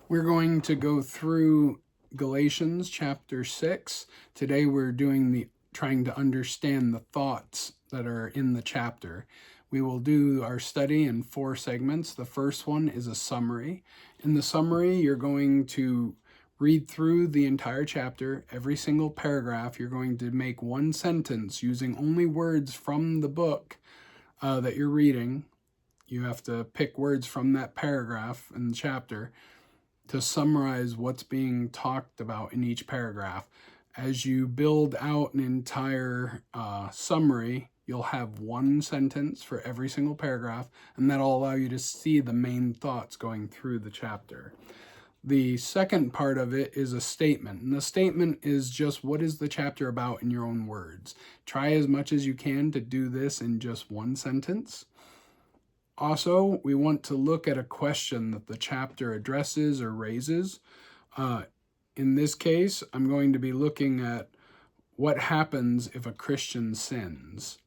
We're going to go through Galatians chapter 6. Today we're trying to understand the thoughts that are in the chapter. We will do our study in 4 segments. The first one is a summary. In the summary, you're going to read through the entire chapter, every single paragraph. You're going to make one sentence using only words from the book that you're reading. You have to pick words from that paragraph in the chapter to summarize what's being talked about in each paragraph. As you build out an entire summary, you'll have one sentence for every single paragraph, and that'll allow you to see the main thoughts going through the chapter. The second part of it is a statement, and the statement is just what is the chapter about in your own words. Try as much as you can to do this in just one sentence. Also, we want to look at a question that the chapter addresses or raises. In this case, I'm going to be looking at what happens if a Christian sins.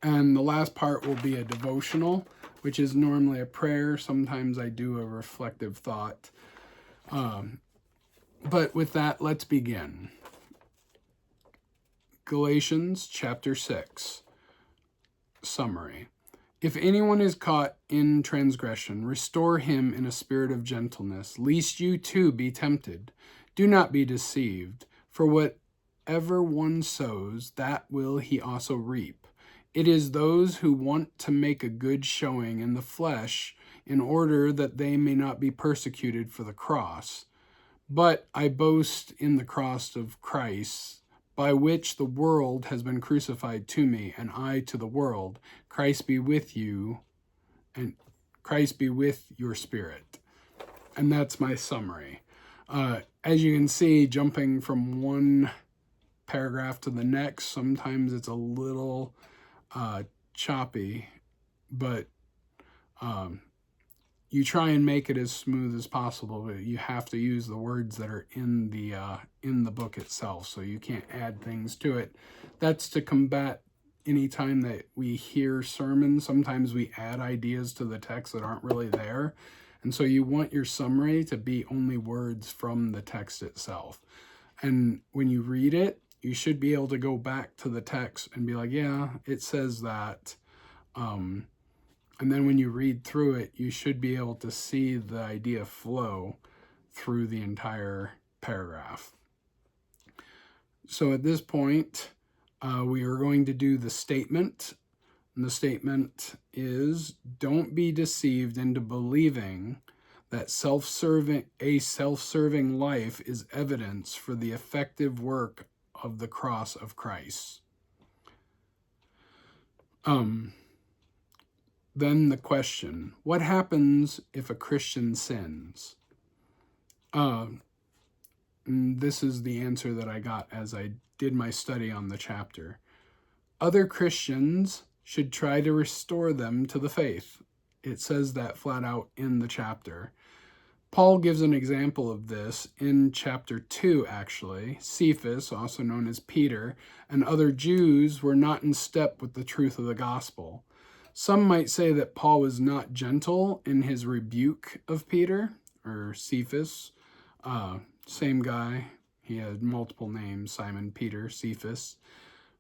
And the last part will be a devotional, which is normally a prayer. Sometimes I do a reflective thought. But with that, let's begin. Galatians chapter 6, summary. If anyone is caught in transgression, restore him in a spirit of gentleness, lest you too be tempted. Do not be deceived, for whatever one sows, that will he also reap. It is those who want to make a good showing in the flesh, in order that they may not be persecuted for the cross. But I boast in the cross of Christ, by which the world has been crucified to me, and I to the world. Christ be with you, and Christ be with your spirit. And that's my summary. As you can see, jumping from one paragraph to the next, sometimes it's a little choppy, but you try and make it as smooth as possible, but you have to use the words that are in the book itself, so you can't add things to it. That's to combat any time that we hear sermons. Sometimes we add ideas to the text that aren't really there, and so you want your summary to be only words from the text itself. And when you read it, you should be able to go back to the text and be like, yeah, it says that. And then when you read through it, you should be able to see the idea flow through the entire paragraph. So at this point, we are going to do the statement. And the statement is, don't be deceived into believing that a self-serving life is evidence for the effective work of the cross of Christ. Then the question, what happens if a Christian sins? This is the answer that I got as I did my study on the chapter. Other Christians should try to restore them to the faith. It says that flat out in the chapter. Paul gives an example of this in chapter 2, actually. Cephas, also known as Peter, and other Jews were not in step with the truth of the gospel. Some might say that Paul was not gentle in his rebuke of Peter, or Cephas. Same guy. He had multiple names, Simon, Peter, Cephas.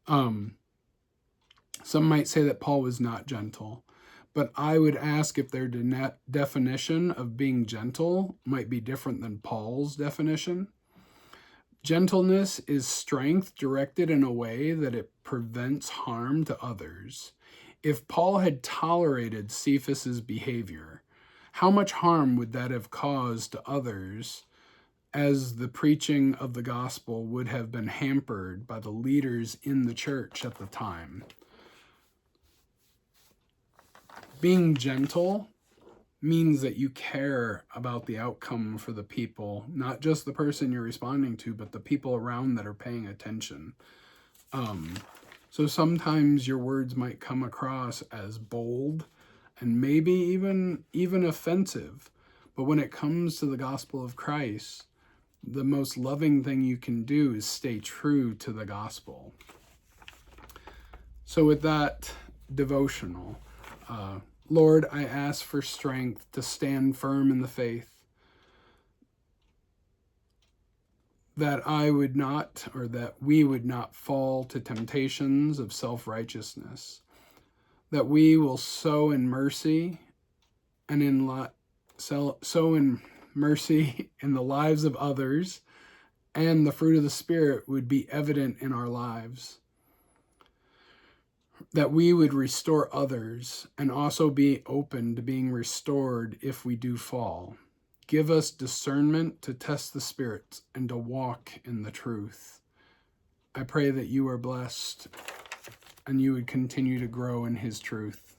Some might say that Paul was not gentle. But I would ask if their definition of being gentle might be different than Paul's definition. Gentleness is strength directed in a way that it prevents harm to others. If Paul had tolerated Cephas's behavior, how much harm would that have caused to others, as the preaching of the gospel would have been hampered by the leaders in the church at the time? Being gentle means that you care about the outcome for the people, not just the person you're responding to, but the people around that are paying attention. So sometimes your words might come across as bold and maybe even offensive. But when it comes to the gospel of Christ, the most loving thing you can do is stay true to the gospel. So with that devotional, Lord, I ask for strength to stand firm in the faith. that I would not, or that we would not fall to temptations of self-righteousness, that we will sow in mercy and sow in mercy in the lives of others, and the fruit of the Spirit would be evident in our lives. That we would restore others and also be open to being restored if we do fall. Give us discernment to test the spirits and to walk in the truth. I pray that you are blessed and you would continue to grow in his truth.